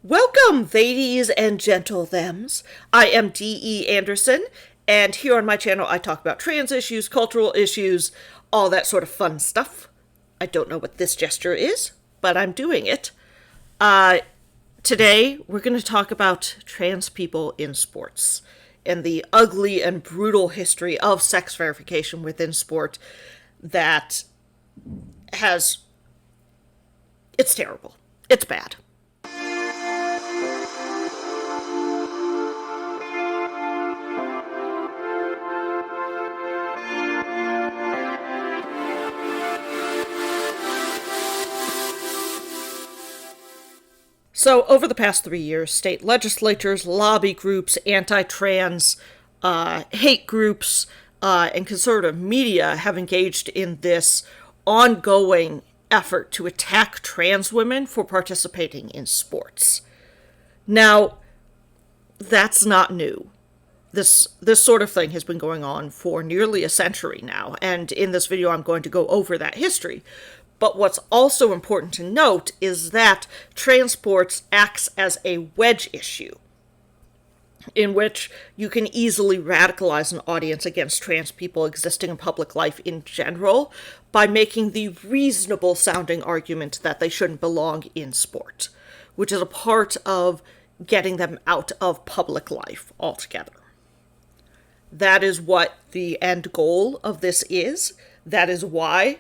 Welcome, ladies and gentle thems. I am D.E. Anderson, and here on my channel I talk about trans issues, cultural issues, all that sort of fun stuff. I don't know what this gesture is, but I'm doing it. Today we're going to talk about trans people in sports and the ugly and brutal history of sex verification within sport that it's terrible. It's bad. So, over the past 3 years, state legislatures, lobby groups, anti-trans, hate groups, and conservative media have engaged in this ongoing effort to attack trans women for participating in sports. Now, that's not new. This sort of thing has been going on for nearly a century now, and in this video I'm going to go over that history. But what's also important to note is that trans sports acts as a wedge issue, in which you can easily radicalize an audience against trans people existing in public life in general by making the reasonable sounding argument that they shouldn't belong in sport, which is a part of getting them out of public life altogether. That is what the end goal of this is. That is why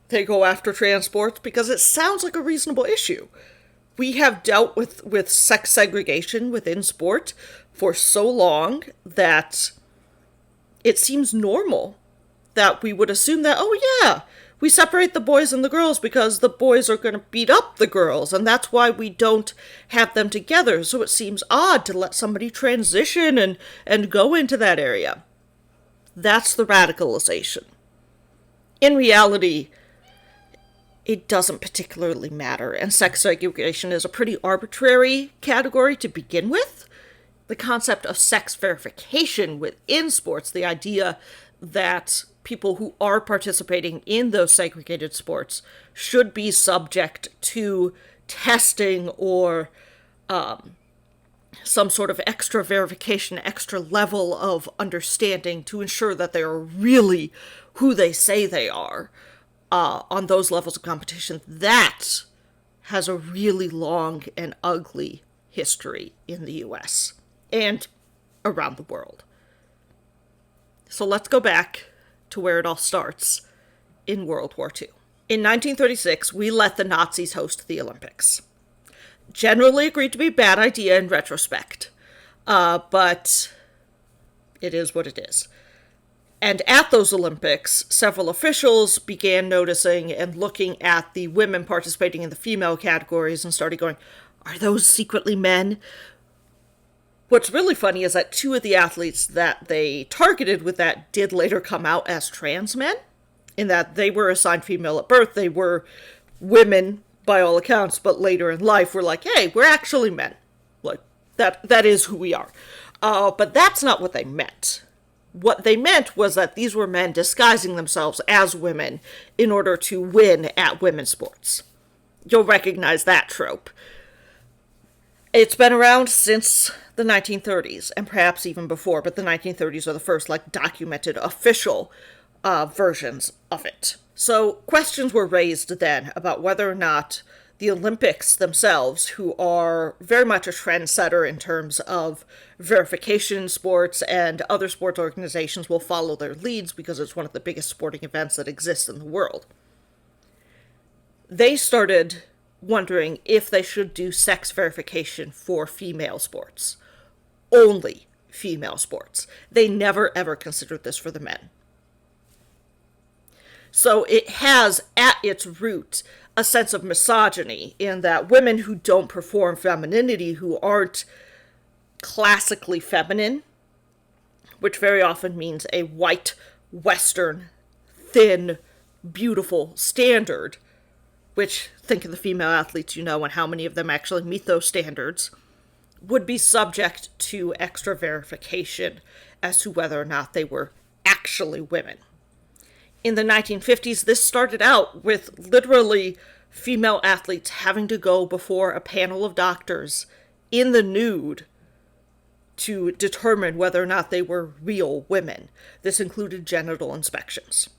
they go after trans sports, because it sounds like a reasonable issue. We have dealt with sex segregation within sport for so long that it seems normal that we would assume that, oh yeah, we separate the boys and the girls because the boys are going to beat up the girls, and that's why we don't have them together. So it seems odd to let somebody transition and go into that area. That's the radicalization. In reality, it doesn't particularly matter, and sex segregation is a pretty arbitrary category to begin with. The concept of sex verification within sports, the idea that people who are participating in those segregated sports should be subject to testing or some sort of extra verification, extra level of understanding to ensure that they are really who they say they are. On those levels of competition, that has a really long and ugly history in the US and around the world. So let's go back to where it all starts in World War II. In 1936, we let the Nazis host the Olympics. Generally agreed to be a bad idea in retrospect, but it is what it is. And at those Olympics, several officials began noticing and looking at the women participating in the female categories and started going, are those secretly men? What's really funny is that two of the athletes that they targeted with that did later come out as trans men, in that they were assigned female at birth. They were women by all accounts, but later in life were like, hey, we're actually men. Like, that is who we are. But that's not what they meant. What they meant was that these were men disguising themselves as women in order to win at women's sports. You'll recognize that trope. It's been around since the 1930s, and perhaps even before, but the 1930s are the first, documented official versions of it. So questions were raised then about whether or not the Olympics themselves, who are very much a trendsetter in terms of verification in sports, and other sports organizations will follow their leads because it's one of the biggest sporting events that exists in the world. They started wondering if they should do sex verification for female sports. Only female sports. They never ever considered this for the men. So it has at its root a sense of misogyny in that women who don't perform femininity, who aren't classically feminine, which very often means a white, Western, thin, beautiful standard, which, think of the female athletes you know and how many of them actually meet those standards, would be subject to extra verification as to whether or not they were actually women. In the 1950s, this started out with literally female athletes having to go before a panel of doctors in the nude to determine whether or not they were real women. This included genital inspections.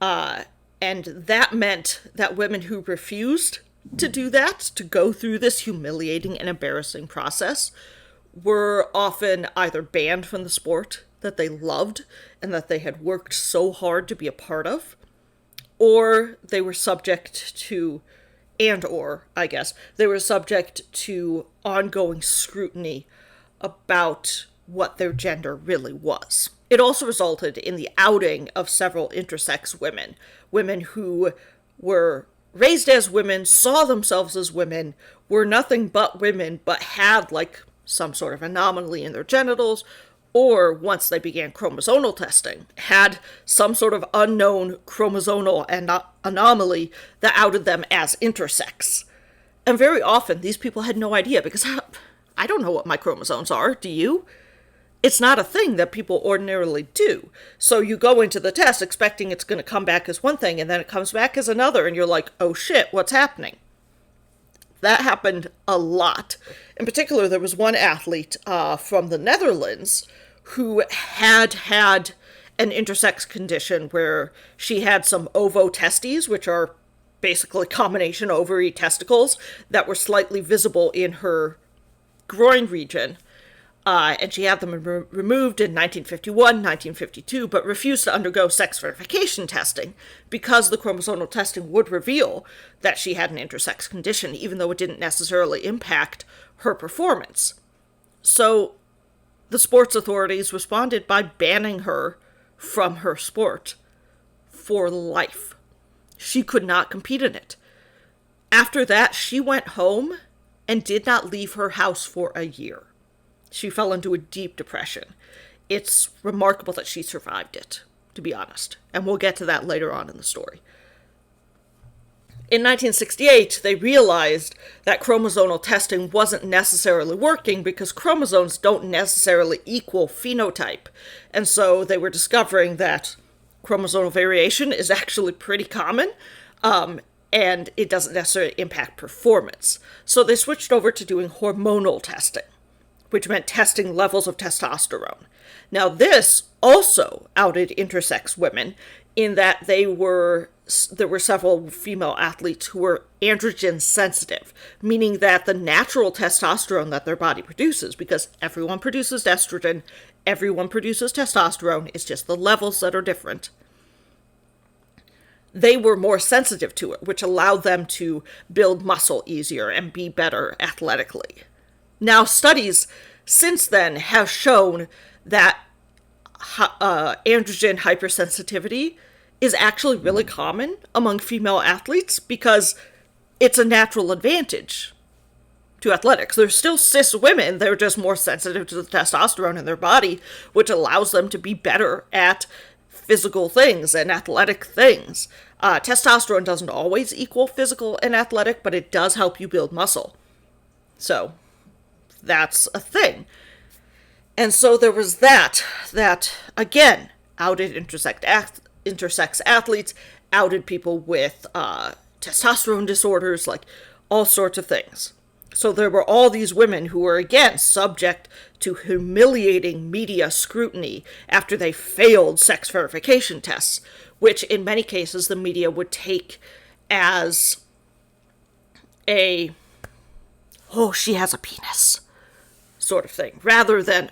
And that meant that women who refused to do that, to go through this humiliating and embarrassing process, were often either banned from the sport that they loved and that they had worked so hard to be a part of, or they were subject to, they were subject to ongoing scrutiny about what their gender really was. It also resulted in the outing of several intersex women, women who were raised as women, saw themselves as women, were nothing but women, but had like some sort of anomaly in their genitals, or once they began chromosomal testing, had some sort of unknown chromosomal anomaly that outed them as intersex. And very often these people had no idea, because I don't know what my chromosomes are, do you? It's not a thing that people ordinarily do. So you go into the test expecting it's going to come back as one thing, and then it comes back as another, and you're like, oh shit, what's happening? That happened a lot. In particular, there was one athlete from the Netherlands who had an intersex condition where she had some ovotestes, which are basically combination ovary testicles, that were slightly visible in her groin region. And she had them removed in 1951, 1952, but refused to undergo sex verification testing because the chromosomal testing would reveal that she had an intersex condition, even though it didn't necessarily impact her performance. So the sports authorities responded by banning her from her sport for life. She could not compete in it. After that, she went home and did not leave her house for a year. She fell into a deep depression. It's remarkable that she survived it, to be honest. And we'll get to that later on in the story. In 1968, they realized that chromosomal testing wasn't necessarily working because chromosomes don't necessarily equal phenotype. And so they were discovering that chromosomal variation is actually pretty common, and it doesn't necessarily impact performance. So they switched over to doing hormonal testing, which meant testing levels of testosterone. Now, this also outed intersex women in that there were several female athletes who were androgen sensitive, meaning that the natural testosterone that their body produces, because everyone produces estrogen, everyone produces testosterone, it's just the levels that are different, they were more sensitive to it, which allowed them to build muscle easier and be better athletically. Now, studies since then have shown that androgen hypersensitivity is actually really common among female athletes because it's a natural advantage to athletics. They're still cis women, they're just more sensitive to the testosterone in their body, which allows them to be better at physical things and athletic things. Testosterone doesn't always equal physical and athletic, but it does help you build muscle. So that's a thing. And so there was that again, outed intersex athletes, outed people with testosterone disorders, like all sorts of things. So there were all these women who were, again, subject to humiliating media scrutiny after they failed sex verification tests, which in many cases the media would take as she has a penis sort of thing, rather than,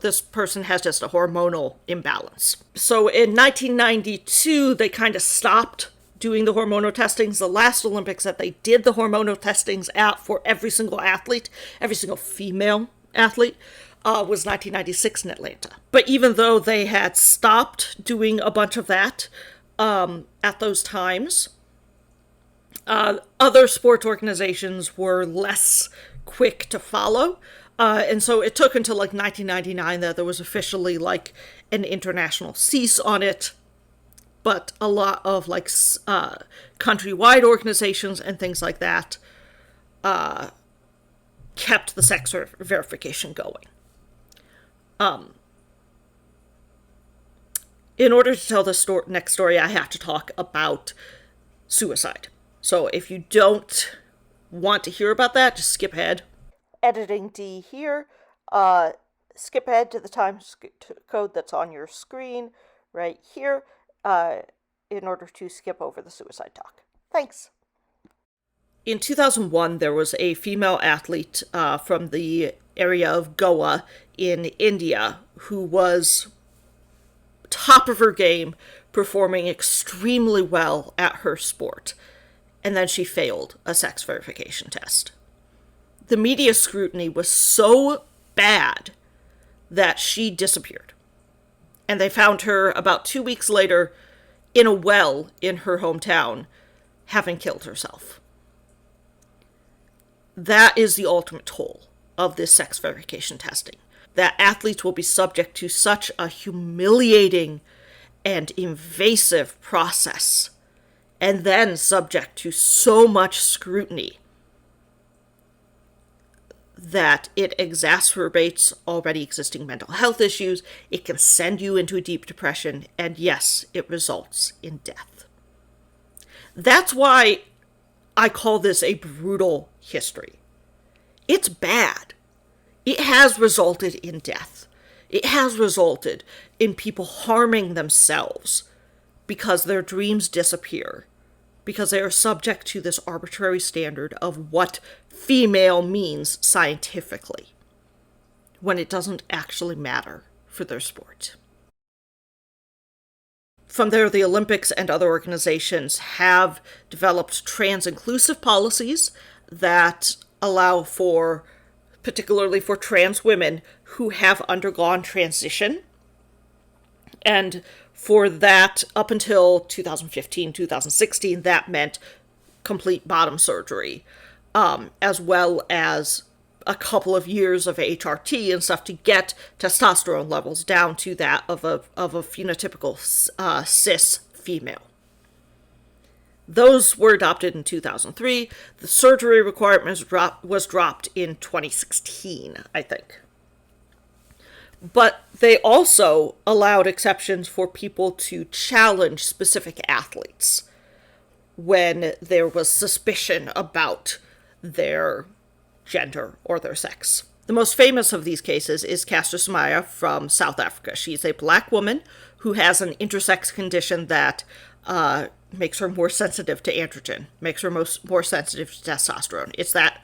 this person has just a hormonal imbalance. So in 1992, they kind of stopped doing the hormonal testings. The last Olympics that they did the hormonal testings at for every single athlete, every single female athlete, was 1996 in Atlanta. But even though they had stopped doing a bunch of that at those times, other sports organizations were less quick to follow. And so it took until 1999 that there was officially an international cease on it. But a lot of countrywide organizations and things like that kept the sex verification going. In order to tell this next story, I have to talk about suicide. So if you don't want to hear about that, just skip ahead. Editing D here. Skip ahead to the time code that's on your screen right here in order to skip over the suicide talk. Thanks. In 2001, there was a female athlete from the area of Goa in India who was top of her game, performing extremely well at her sport. And then she failed a sex verification test. The media scrutiny was so bad that she disappeared. And they found her about 2 weeks later in a well in her hometown, having killed herself. That is the ultimate toll of this sex verification testing. That athletes will be subject to such a humiliating and invasive process, and then subject to so much scrutiny that it exacerbates already existing mental health issues, it can send you into a deep depression, and yes, it results in death. That's why I call this a brutal history. It's bad. It has resulted in death. It has resulted in people harming themselves because their dreams disappear, because they are subject to this arbitrary standard of what female means scientifically, when it doesn't actually matter for their sport. From there, the Olympics and other organizations have developed trans-inclusive policies that allow for, particularly for trans women who have undergone transition. And for that, up until 2015, 2016, that meant complete bottom surgery, as well as a couple of years of HRT and stuff to get testosterone levels down to that of a phenotypical cis female. Those were adopted in 2003. The surgery requirement was dropped in 2016, I think. But they also allowed exceptions for people to challenge specific athletes when there was suspicion about their gender or their sex. The most famous of these cases is Caster Semenya from South Africa. She's a black woman who has an intersex condition that makes her more sensitive to androgen, makes her more sensitive to testosterone. It's that,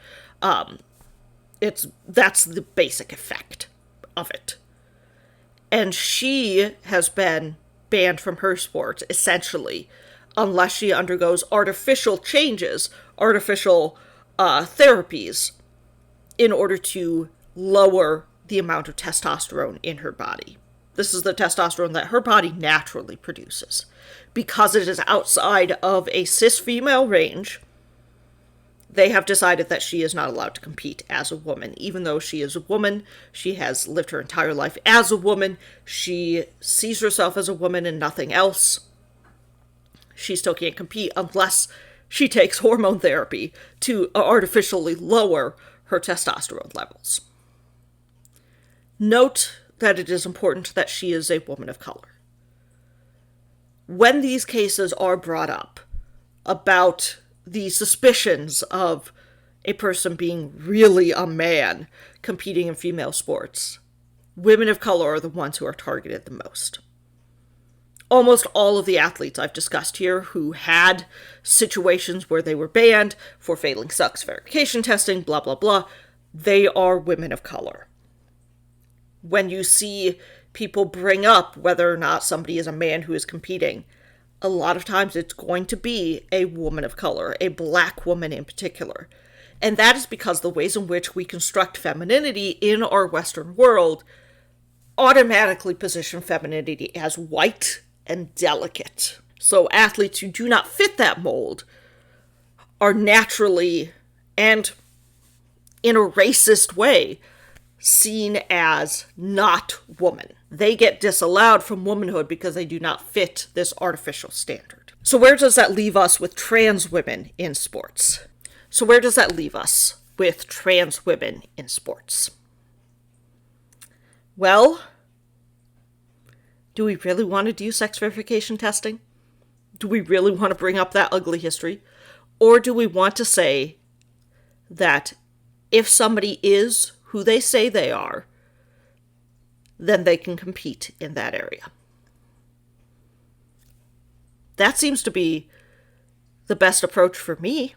that's the basic effect of it. And she has been banned from her sport, essentially, unless she undergoes artificial changes, artificial therapies, in order to lower the amount of testosterone in her body. This is the testosterone that her body naturally produces. Because it is outside of a cis female range, they have decided that she is not allowed to compete as a woman. Even though she is a woman, she has lived her entire life as a woman, she sees herself as a woman and nothing else. She still can't compete unless she takes hormone therapy to artificially lower her testosterone levels. Note that it is important that she is a woman of color. When these cases are brought up about the suspicions of a person being really a man competing in female sports, women of color are the ones who are targeted the most. Almost all of the athletes I've discussed here who had situations where they were banned for failing sex verification testing, blah, blah, blah, they are women of color. When you see people bring up whether or not somebody is a man who is competing, a lot of times it's going to be a woman of color, a black woman in particular. And that is because the ways in which we construct femininity in our Western world automatically position femininity as white and delicate. So athletes who do not fit that mold are naturally, and in a racist way, seen as not woman. They get disallowed from womanhood because they do not fit this artificial standard. So where does that leave us with trans women in sports? Well, do we really want to do sex verification testing? Do we really want to bring up that ugly history? Or do we want to say that if somebody is who they say they are, then they can compete in that area. That seems to be the best approach for me.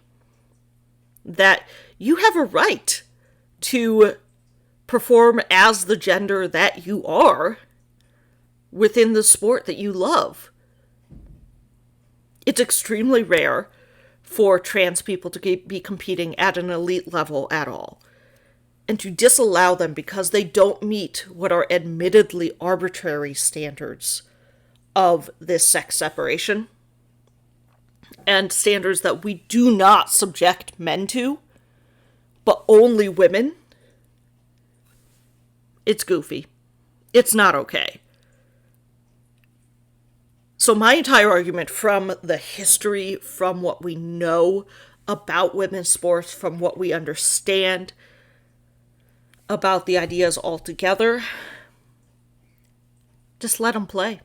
That you have a right to perform as the gender that you are within the sport that you love. It's extremely rare for trans people to be competing at an elite level at all. And to disallow them because they don't meet what are admittedly arbitrary standards of this sex separation, and standards that we do not subject men to, but only women, it's goofy. It's not okay. So my entire argument from the history, from what we know about women's sports, from what we understand about the ideas altogether, just let them play.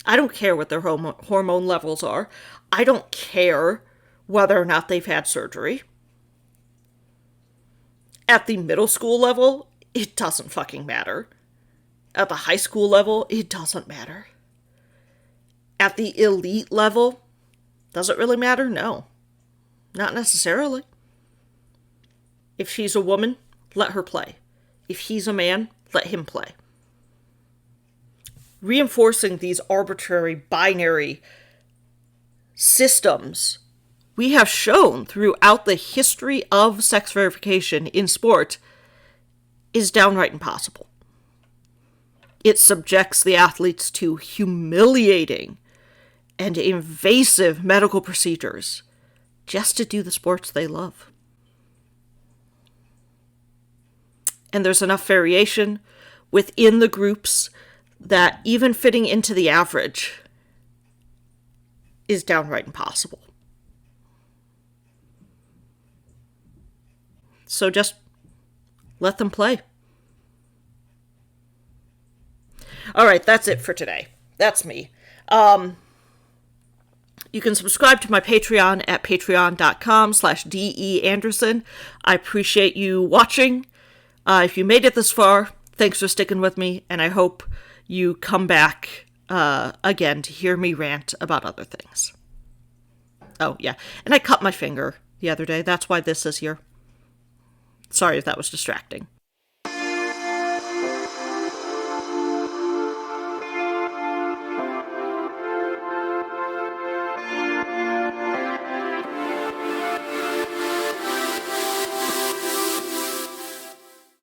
I don't care what their hormone levels are. I don't care whether or not they've had surgery. At the middle school level, it doesn't fucking matter. At the high school level, it doesn't matter. At the elite level, does it really matter? No. Not necessarily. If she's a woman, let her play. If he's a man, let him play. Reinforcing these arbitrary binary systems we have shown throughout the history of sex verification in sport is downright impossible. It subjects the athletes to humiliating and invasive medical procedures just to do the sports they love. And there's enough variation within the groups that even fitting into the average is downright impossible. So just let them play. All right, that's it for today. That's me. You can subscribe to my Patreon at patreon.com/DEAnderson. I appreciate you watching. If you made it this far, thanks for sticking with me, and I hope you come back again to hear me rant about other things. Oh, yeah, and I cut my finger the other day. That's why this is here. Sorry if that was distracting.